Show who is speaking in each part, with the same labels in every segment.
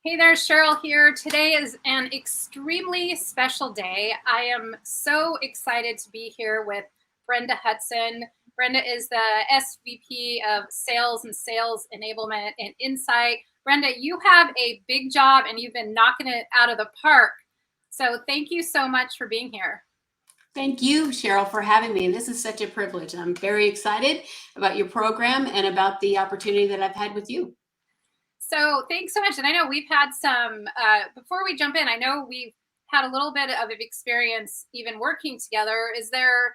Speaker 1: Hey there, Sheryl here. Today is an extremely special day. I am so excited to be here with Brenda Hudson. Brenda is the SVP of Sales and Sales Enablement and Insight. Brenda, you have a big job and you've been knocking it out of the park. So thank you so much for being here.
Speaker 2: Thank you, Sheryl, for having me. This is such a privilege. I'm very excited about your program and about the opportunity that I've had with you.
Speaker 1: So thanks so much. And I know we've had some, before we jump in, I know we've had a little bit of experience even working together. Is there,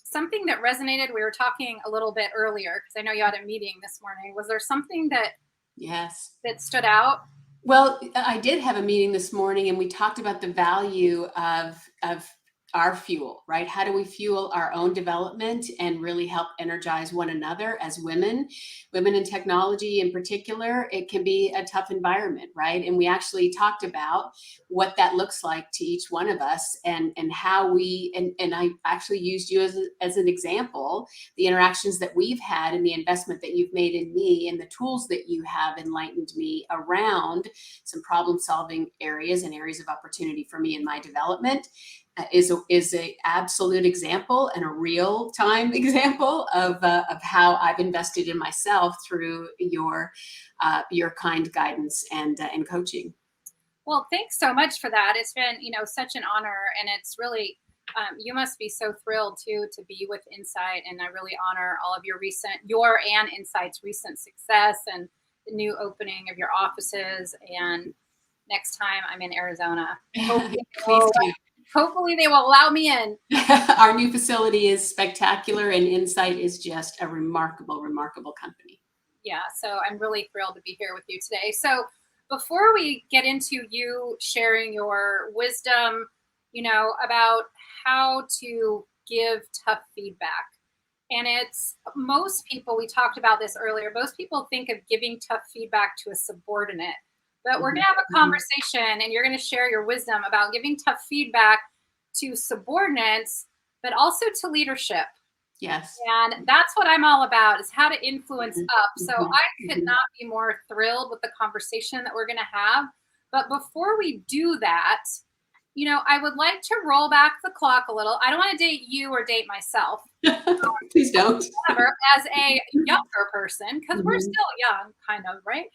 Speaker 1: something that resonated? We were talking a little bit earlier because I know you had a meeting this morning. Was there something that that stood out?
Speaker 2: Well, I did have a meeting this morning and we talked about the value of our fuel, right? How do we fuel our own development and really help energize one another as women in technology in particular? It can be a tough environment, right? And we actually talked about what that looks like to each one of us and how we, and I actually used you as an example, the interactions that we've had and the investment that you've made in me and the tools that you have enlightened me around some problem solving areas and areas of opportunity for me in my development. Is a absolute example and a real time example of how I've invested in myself through your kind guidance and coaching.
Speaker 1: Well, thanks so much for that. It's been, such an honor, and it's really, you must be so thrilled to be with Insight, and I really honor all of your and Insight's recent success and the new opening of your offices. And next time I'm in Arizona, hopefully they will allow me in.
Speaker 2: Our new facility is spectacular, and Insight is just a remarkable, remarkable company.
Speaker 1: Yeah, so I'm really thrilled to be here with you today. So before we get into you sharing your wisdom, about how to give tough feedback. And it's most people, we talked about this earlier, most people think of giving tough feedback to a subordinate. But we're going to have a conversation and you're going to share your wisdom about giving tough feedback to subordinates, but also to leadership.
Speaker 2: Yes.
Speaker 1: And that's what I'm all about, is how to influence up. So I could not be more thrilled with the conversation that we're going to have. But before we do that, I would like to roll back the clock a little. I don't want to date you or date myself.
Speaker 2: Please don't.
Speaker 1: However, as a younger person, because we're still young, kind of, right?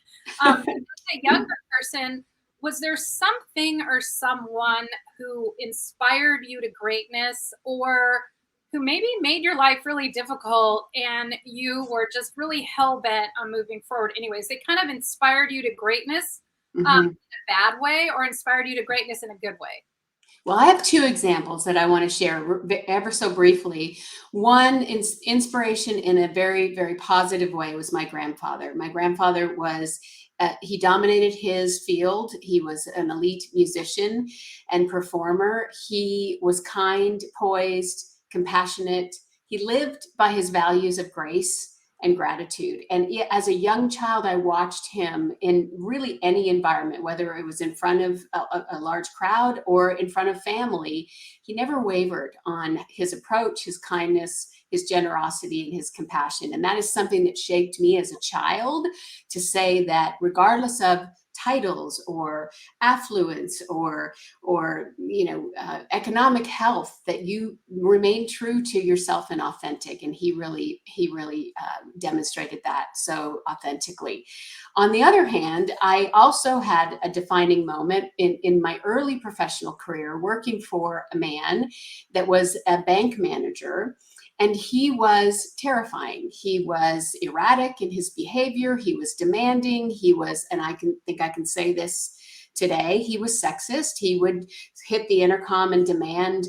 Speaker 1: As a younger person, was there something or someone who inspired you to greatness, or who maybe made your life really difficult and you were just really hell-bent on moving forward anyways? They kind of inspired you to greatness in a bad way, or inspired you to greatness in a good way?
Speaker 2: Well, I have two examples that I want to share ever so briefly. One inspiration in a very, very positive way was my grandfather. My grandfather was, he dominated his field. He was an elite musician and performer. He was kind, poised, compassionate. He lived by his values of grace and gratitude. And as a young child, I watched him in really any environment, whether it was in front of a large crowd or in front of family. He never wavered on his approach, his kindness, his generosity, and his compassion. And that is something that shaped me as a child, to say that regardless of titles or affluence or economic health, that you remain true to yourself and authentic. And he really demonstrated that so authentically. On the other hand, I also had a defining moment in my early professional career, working for a man that was a bank manager. And he was terrifying. He was erratic in his behavior. He was demanding. He was, and I can say this today, he was sexist. He would hit the intercom and demand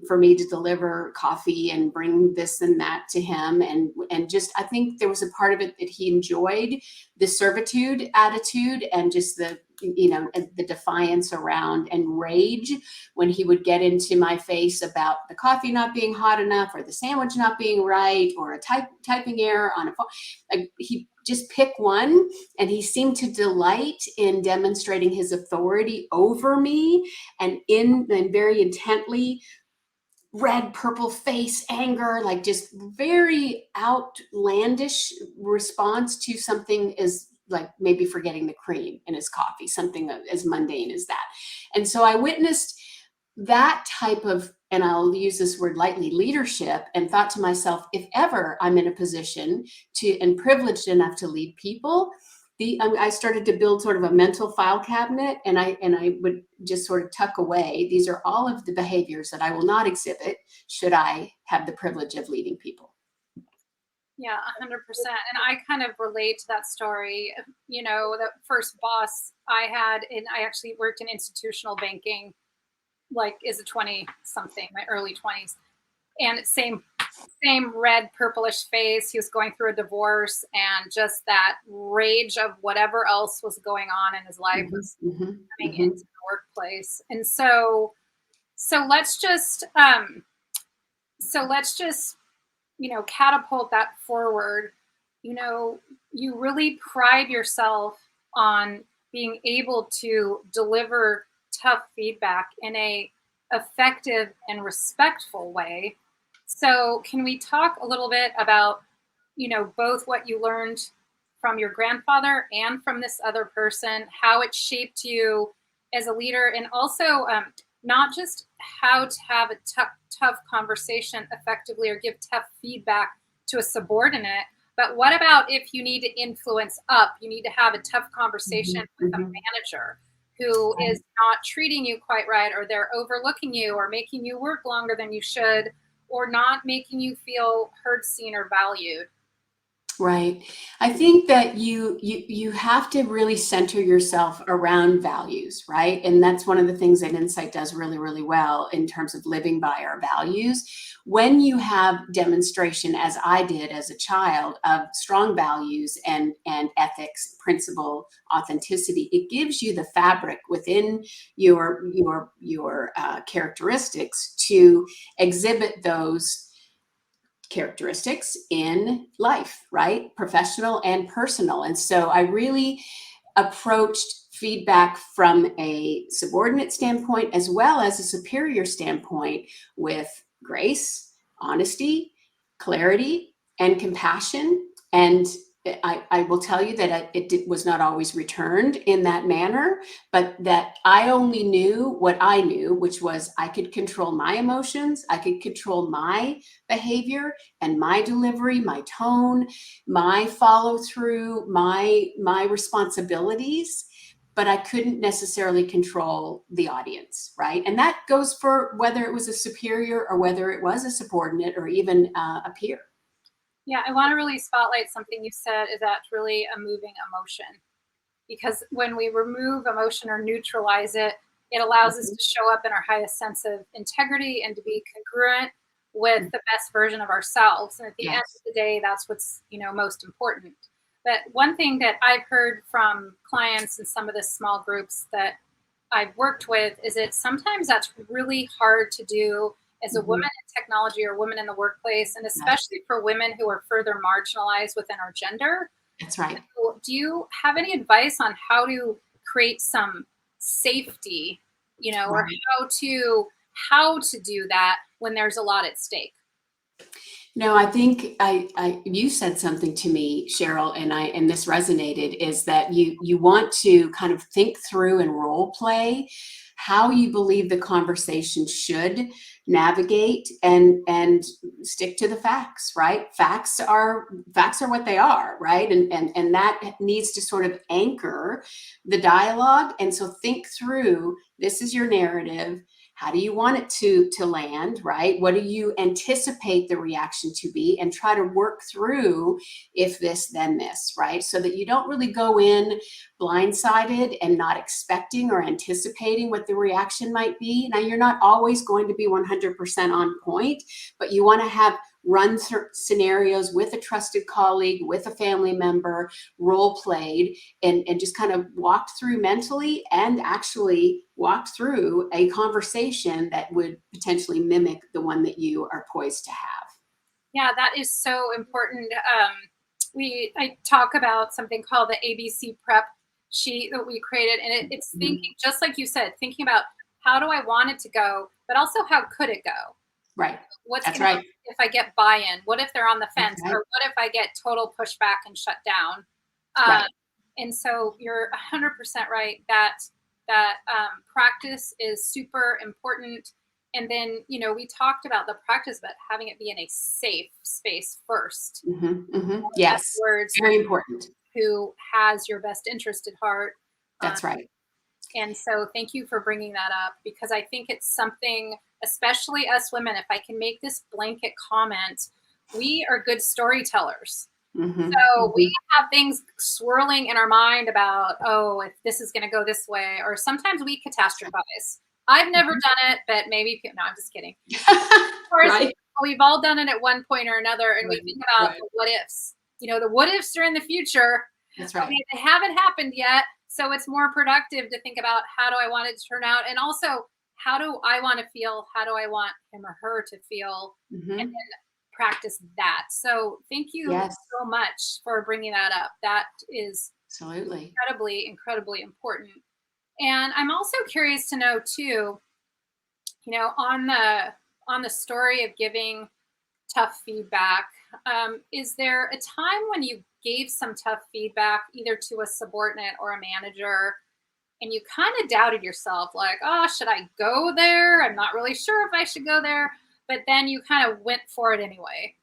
Speaker 2: for me to deliver coffee and bring this and that to him. And just, I think there was a part of it that he enjoyed, the servitude attitude and just the defiance around and rage when he would get into my face about the coffee not being hot enough or the sandwich not being right or a typing error on a phone. He just pick one, and he seemed to delight in demonstrating his authority over me, and very intently red, purple face, anger, like just very outlandish response to something as like maybe forgetting the cream in his coffee, something as mundane as that. And so I witnessed that type of, and I'll use this word lightly, leadership, and thought to myself, if ever I'm in a position to, and privileged enough to lead people, I started to build sort of a mental file cabinet, and I would just sort of tuck away, these are all of the behaviors that I will not exhibit should I have the privilege of leading people.
Speaker 1: Yeah, 100%. And I kind of relate to that story. The first boss I had, and I actually worked in institutional banking, like as a 20 something, my early 20s. And same red purplish face. He was going through a divorce, and just that rage of whatever else was going on in his life was coming into the workplace. And so let's just catapult that forward. You really pride yourself on being able to deliver tough feedback in a effective and respectful way. So can we talk a little bit about, both what you learned from your grandfather and from this other person, how it shaped you as a leader, and also not just how to have a tough conversation effectively or give tough feedback to a subordinate, but what about if you need to influence up, you need to have a tough conversation with a manager who is not treating you quite right, or they're overlooking you, or making you work longer than you should, or not making you feel heard, seen, or valued.
Speaker 2: Right. I think that you have to really center yourself around values, right? And that's one of the things that Insight does really, really well in terms of living by our values. When you have demonstration, as I did as a child, of strong values and ethics, principle, authenticity, it gives you the fabric within your characteristics to exhibit those characteristics in life, right? Professional and personal. And so I really approached feedback from a subordinate standpoint as well as a superior standpoint with grace, honesty, clarity, and compassion. And I will tell you that it was not always returned in that manner, but that I only knew what I knew, which was I could control my emotions, I could control my behavior and my delivery, my tone, my follow through, my responsibilities, but I couldn't necessarily control the audience, right? And that goes for whether it was a superior or whether it was a subordinate or even a peer.
Speaker 1: Yeah, I want to really spotlight something you said, is that really a moving emotion. Because when we remove emotion or neutralize it, it allows us to show up in our highest sense of integrity and to be congruent with the best version of ourselves. And at the end of the day, that's what's, most important. But one thing that I've heard from clients in some of the small groups that I've worked with is that sometimes that's really hard to do as a woman in technology or woman in the workplace, and especially for women who are further marginalized within our gender.
Speaker 2: That's right.
Speaker 1: So do you have any advice on how to create some safety, or how to do that when there's a lot at stake?
Speaker 2: No, I think you said something to me, Sheryl, and this resonated, is that you want to kind of think through and role play how you believe the conversation should navigate, and stick to the facts, right? Facts are what they are, right? And that needs to sort of anchor the dialogue. And so think through, this is your narrative. How do you want it to land, right? What do you anticipate the reaction to be? And try to work through if this, then this, right? So that you don't really go in blindsided and not expecting or anticipating what the reaction might be. Now, you're not always going to be 100% on point, but you want to have run scenarios with a trusted colleague, with a family member, role played, and just kind of walked through mentally, and actually walked through a conversation that would potentially mimic the one that you are poised to have.
Speaker 1: Yeah, that is so important. I talk about something called the ABC prep sheet that we created, and it's thinking, just like you said, thinking about how do I want it to go, but also how could it go?
Speaker 2: Right.
Speaker 1: What's
Speaker 2: That's
Speaker 1: going to
Speaker 2: right.
Speaker 1: happen if I get buy-in? What if they're on the fence?
Speaker 2: Right.
Speaker 1: Or what if I get total pushback and shut down?
Speaker 2: Right.
Speaker 1: And so you're 100% right that practice is super important. And then, we talked about the practice, but having it be in a safe space first.
Speaker 2: Yes,
Speaker 1: Afterwards,
Speaker 2: very important.
Speaker 1: who has your best interest at heart.
Speaker 2: That's right.
Speaker 1: And so thank you for bringing that up, because I think it's something, especially us women, if I can make this blanket comment, we are good storytellers. So we have things swirling in our mind about, oh, if this is going to go this way, or sometimes we catastrophize. I've never done it, but maybe, no, I'm just kidding. Of course,
Speaker 2: Right.
Speaker 1: we've all done it at one point or another, and we think about the what ifs. The what ifs are in the future.
Speaker 2: That's right.
Speaker 1: They haven't happened yet. So it's more productive to think about, how do I want it to turn out? And also, how do I want to feel? How do I want him or her to feel? And then practice that. So thank you so much for bringing that up. That is
Speaker 2: absolutely
Speaker 1: incredibly, incredibly important. And I'm also curious to know too, on the story of giving tough feedback, is there a time when you gave some tough feedback either to a subordinate or a manager, and you kind of doubted yourself, like, oh, should I go there? I'm not really sure if I should go there. But then you kind of went for it anyway.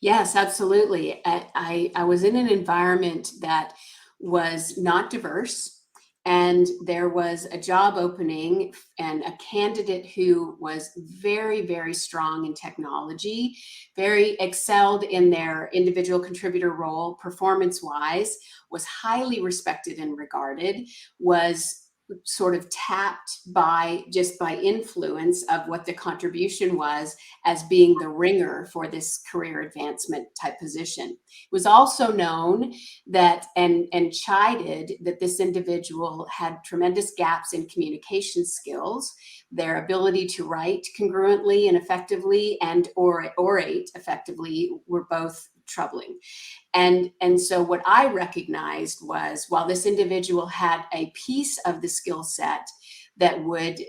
Speaker 2: Yes, absolutely. I was in an environment that was not diverse, and there was a job opening and a candidate who was very, very strong in technology, very excelled in their individual contributor role, performance-wise, was highly respected and regarded, was sort of tapped by influence of what the contribution was as being the ringer for this career advancement type position. It was also known that and chided that this individual had tremendous gaps in communication skills. Their ability to write congruently and effectively and orate effectively were both troubling. And so what I recognized was, while this individual had a piece of the skill set that would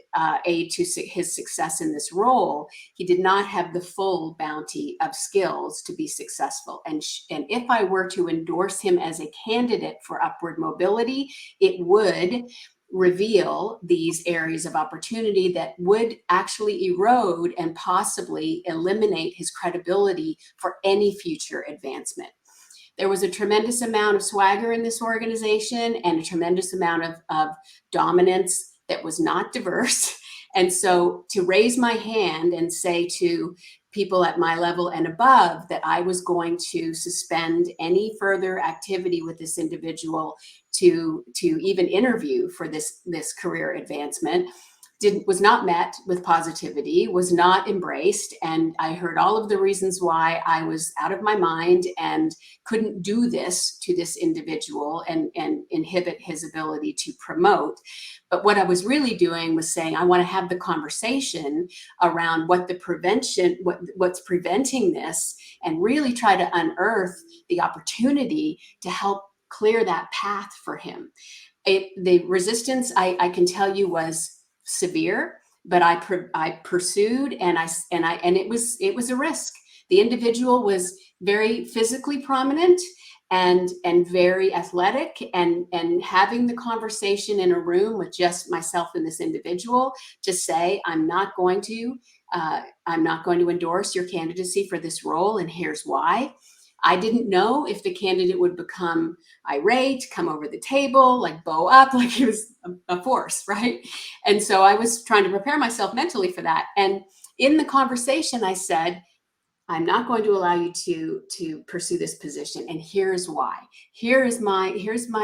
Speaker 2: aid to his success in this role, he did not have the full bounty of skills to be successful. And if I were to endorse him as a candidate for upward mobility, it would reveal these areas of opportunity that would actually erode and possibly eliminate his credibility for any future advancement. There was a tremendous amount of swagger in this organization and a tremendous amount of dominance that was not diverse. And so to raise my hand and say to people at my level and above that I was going to suspend any further activity with this individual to even interview for this career advancement was not met with positivity, was not embraced. And I heard all of the reasons why I was out of my mind and couldn't do this to this individual and inhibit his ability to promote. But what I was really doing was saying, I want to have the conversation around what's preventing this, and really try to unearth the opportunity to help clear that path for him. The resistance, I can tell you, was severe, but I pursued, and it was a risk. The individual was very physically prominent and very athletic, and having the conversation in a room with just myself and this individual to say, I'm not going to endorse your candidacy for this role, and here's why. I didn't know if the candidate would become irate, come over the table, like bow up, like he was a force, right? And so I was trying to prepare myself mentally for that. And in the conversation, I said, I'm not going to allow you to pursue this position, and here's why. Here's my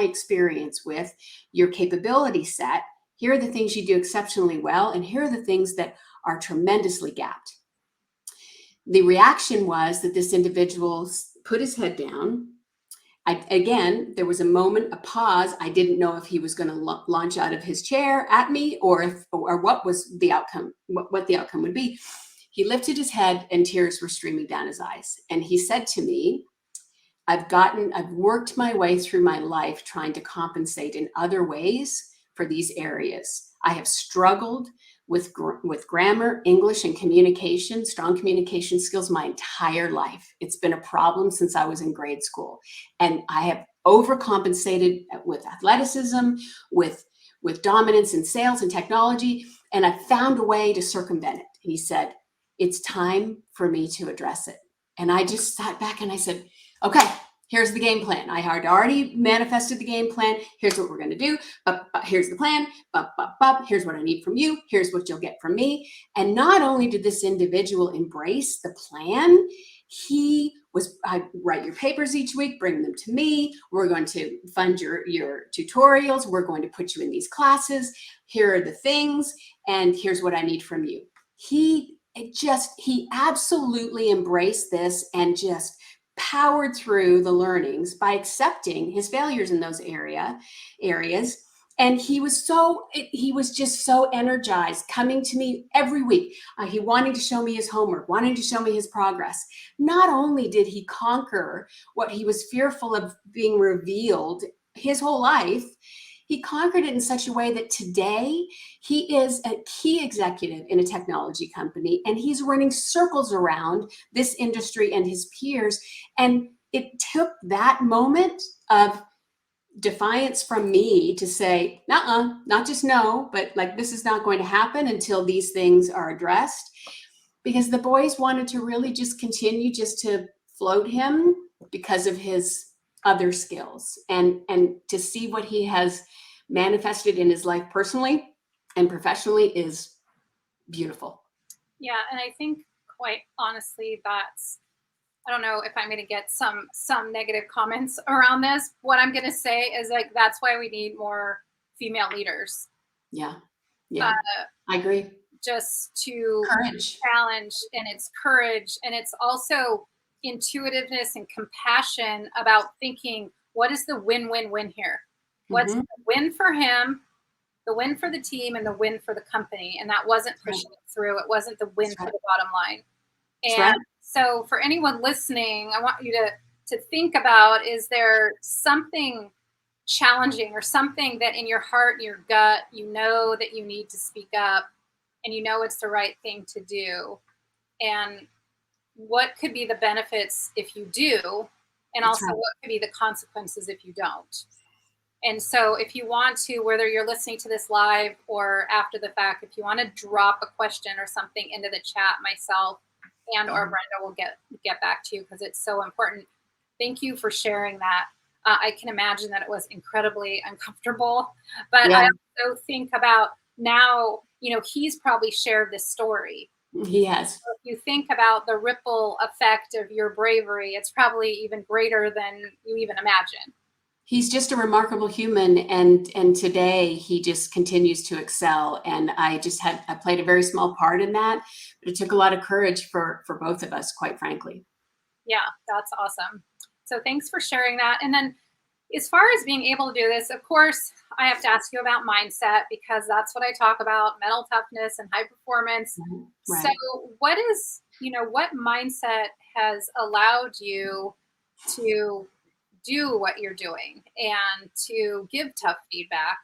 Speaker 2: experience with your capability set. Here are the things you do exceptionally well, and here are the things that are tremendously gapped. The reaction was that this individual put his head down. Again, there was a moment, a pause. I didn't know if he was going to launch out of his chair at me, or what was the outcome, what the outcome would be. He lifted his head and tears were streaming down his eyes. And he said to me, I've worked my way through my life trying to compensate in other ways for these areas. I have struggled with grammar, English, and communication, strong communication skills my entire life. It's been a problem since I was in grade school. And I have overcompensated with athleticism, with dominance in sales and technology, and I found a way to circumvent it. He said, it's time for me to address it. And I just sat back and I said, okay, here's the game plan. I had already manifested the game plan. Here's what we're going to do. Here's the plan. Here's what I need from you. Here's what you'll get from me. And not only did this individual embrace the plan, I write your papers each week, bring them to me. We're going to fund your tutorials. We're going to put you in these classes. Here are the things. And here's what I need from you. He absolutely embraced this and just powered through the learnings by accepting his failures in those areas. And he was just so energized, coming to me every week. He wanting to show me his homework, wanting to show me his progress. Not only did he conquer what he was fearful of being revealed his whole life, he conquered it in such a way that today he is a key executive in a technology company, and he's running circles around this industry and his peers. And it took that moment of defiance from me to say, not just no, but like, this is not going to happen until these things are addressed, because the boys wanted to really just continue just to float him because of his other skills, and to see what he has manifested in his life personally and professionally is beautiful.
Speaker 1: Yeah, and I think quite honestly, I don't know if I'm going to get some negative comments around this. What I'm going to say is, like, that's why we need more female leaders.
Speaker 2: Yeah. I agree.
Speaker 1: Just to
Speaker 2: courage,
Speaker 1: challenge, and it's courage, and it's also intuitiveness and compassion about thinking, what is the win-win-win here? What's the win for him, the win for the team, and the win for the company? And that wasn't pushing it through. It wasn't the win for the bottom line. And so for anyone listening, I want you to think about, is there something challenging or something that in your heart, your gut, you know that you need to speak up, and you know it's the right thing to do? And what could be the benefits if you do? And also what could be the consequences if you don't? And so if you want to, whether you're listening to this live or after the fact, if you want to drop a question or something into the chat, myself and or Brenda will get back to you, because it's so important. Thank you for sharing that. I can imagine that it was incredibly uncomfortable, but I also think about now, he's probably shared this story.
Speaker 2: He has.
Speaker 1: So if you think about the ripple effect of your bravery, it's probably even greater than you even imagine.
Speaker 2: He's just a remarkable human, and today he just continues to excel. And I played a very small part in that, but it took a lot of courage for both of us, quite frankly.
Speaker 1: Yeah, that's awesome. So thanks for sharing that. And then as far as being able to do this, of course, I have to ask you about mindset, because that's what I talk about, mental toughness and high performance. Right. So what mindset has allowed you to do what you're doing and to give tough feedback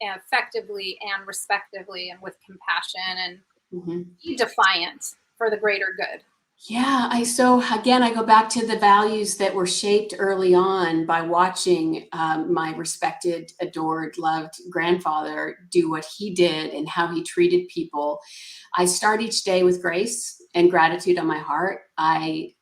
Speaker 1: effectively and respectively and with compassion and be defiant for the greater good?
Speaker 2: Yeah, so again, I go back to the values that were shaped early on by watching my respected, adored, loved grandfather do what he did and how he treated people. I start each day with grace and gratitude on my heart. I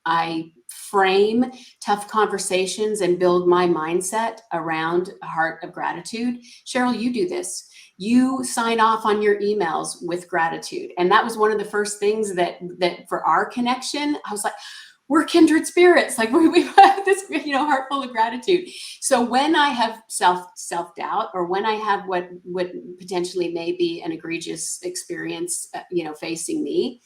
Speaker 2: frame tough conversations and build my mindset around a heart of gratitude. Sheryl, you do this. You sign off on your emails with gratitude. And that was one of the first things that for our connection, I was like, we're kindred spirits. Like we have this, heart full of gratitude. So when I have self-doubt, or when I have what potentially may be an egregious experience, facing me,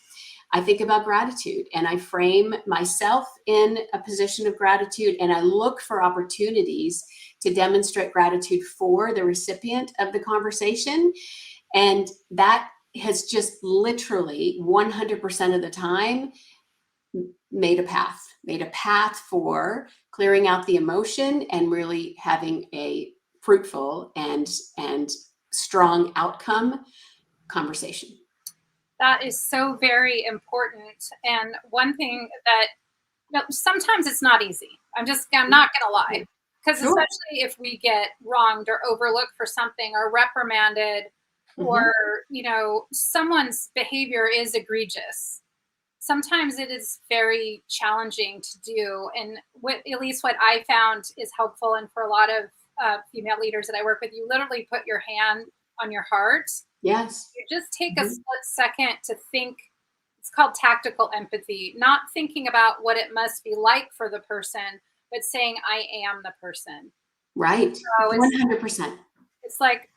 Speaker 2: I think about gratitude, and I frame myself in a position of gratitude, and I look for opportunities to demonstrate gratitude for the recipient of the conversation. And that has just literally 100% of the time made a path for clearing out the emotion and really having a fruitful and strong outcome conversation.
Speaker 1: That is so very important. And one thing that sometimes it's not easy. I'm not going to lie, Because especially if we get wronged or overlooked for something or reprimanded, or, you know, someone's behavior is egregious, sometimes it is very challenging to do. And at least what I found is helpful, and for a lot of female leaders that I work with, you literally put your hand on your heart.
Speaker 2: Yes.
Speaker 1: You just take a split second to think. It's called tactical empathy, not thinking about what it must be like for the person, but saying, I am the person.
Speaker 2: Right.
Speaker 1: So
Speaker 2: 100%.
Speaker 1: It's like,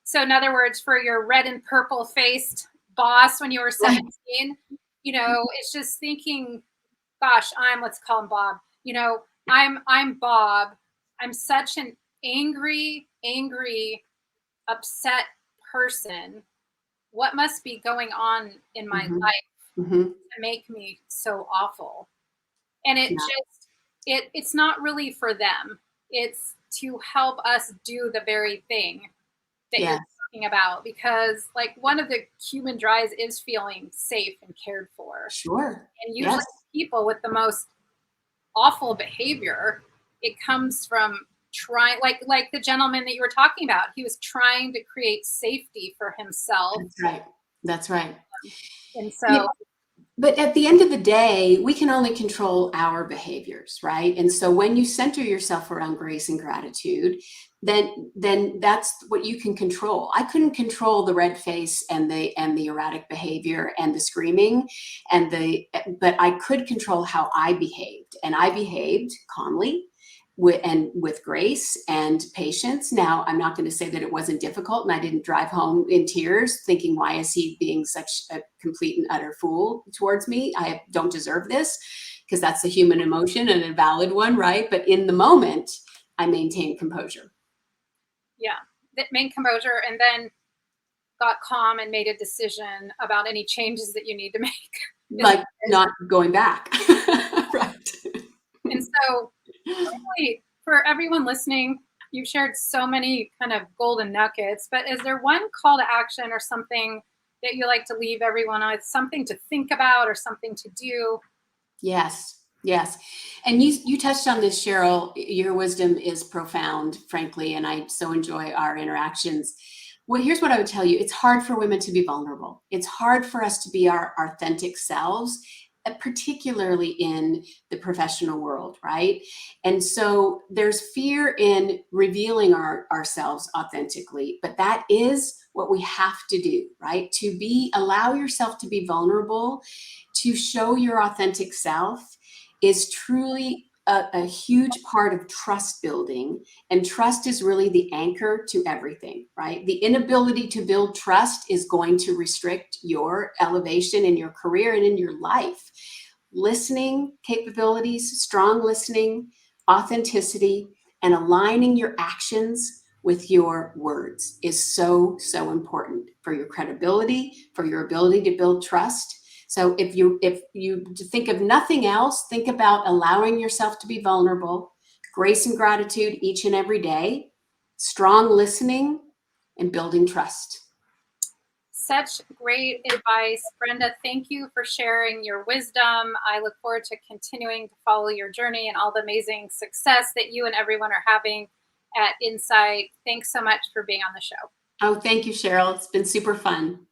Speaker 1: so in other words, for your red and purple faced boss when you were 17, you know, it's just thinking, gosh, let's call him Bob. You know, I'm Bob. I'm such an angry, upset person. What must be going on in my life to make me so awful? And it's not really for them. It's to help us do the very thing that you're talking about, because like one of the human drives is feeling safe and cared for.
Speaker 2: Sure.
Speaker 1: And usually people with the most awful behavior, it comes from trying, like the gentleman that you were talking about, he was trying to create safety for himself.
Speaker 2: That's right. That's right.
Speaker 1: And so
Speaker 2: but at the end of the day, we can only control our behaviors, right? And so when you center yourself around grace and gratitude, then that's what you can control. I couldn't control the red face and the erratic behavior and the screaming but I could control how I behaved, and I behaved calmly with grace and patience. Now, I'm not going to say that it wasn't difficult and I didn't drive home in tears thinking, why is he being such a complete and utter fool towards me? I don't deserve this, because that's a human emotion and a valid one, right? But in the moment, I maintained composure.
Speaker 1: Yeah, that maintained composure, and then got calm and made a decision about any changes that you need to make.
Speaker 2: Like not going back. Right.
Speaker 1: And so hopefully for everyone listening, you've shared so many kind of golden nuggets, but is there one call to action or something that you like to leave everyone with, something to think about or something to do?
Speaker 2: Yes. Yes. And you touched on this, Sheryl. Your wisdom is profound, frankly, and I so enjoy our interactions. Well, here's what I would tell you. It's hard for women to be vulnerable. It's hard for us to be our authentic selves, particularly in the professional world, right? And so there's fear in revealing ourselves authentically, but that is what we have to do, right? Allow yourself to be vulnerable, to show your authentic self is truly a huge part of trust building. And trust is really the anchor to everything, right? The inability to build trust is going to restrict your elevation in your career and in your life. Listening capabilities, strong listening, authenticity, and aligning your actions with your words is so, so important for your credibility, for your ability to build trust. So if you think of nothing else, think about allowing yourself to be vulnerable, grace and gratitude each and every day, strong listening, and building trust.
Speaker 1: Such great advice, Brenda. Thank you for sharing your wisdom. I look forward to continuing to follow your journey and all the amazing success that you and everyone are having at Insight. Thanks so much for being on the show.
Speaker 2: Oh, thank you, Sheryl. It's been super fun.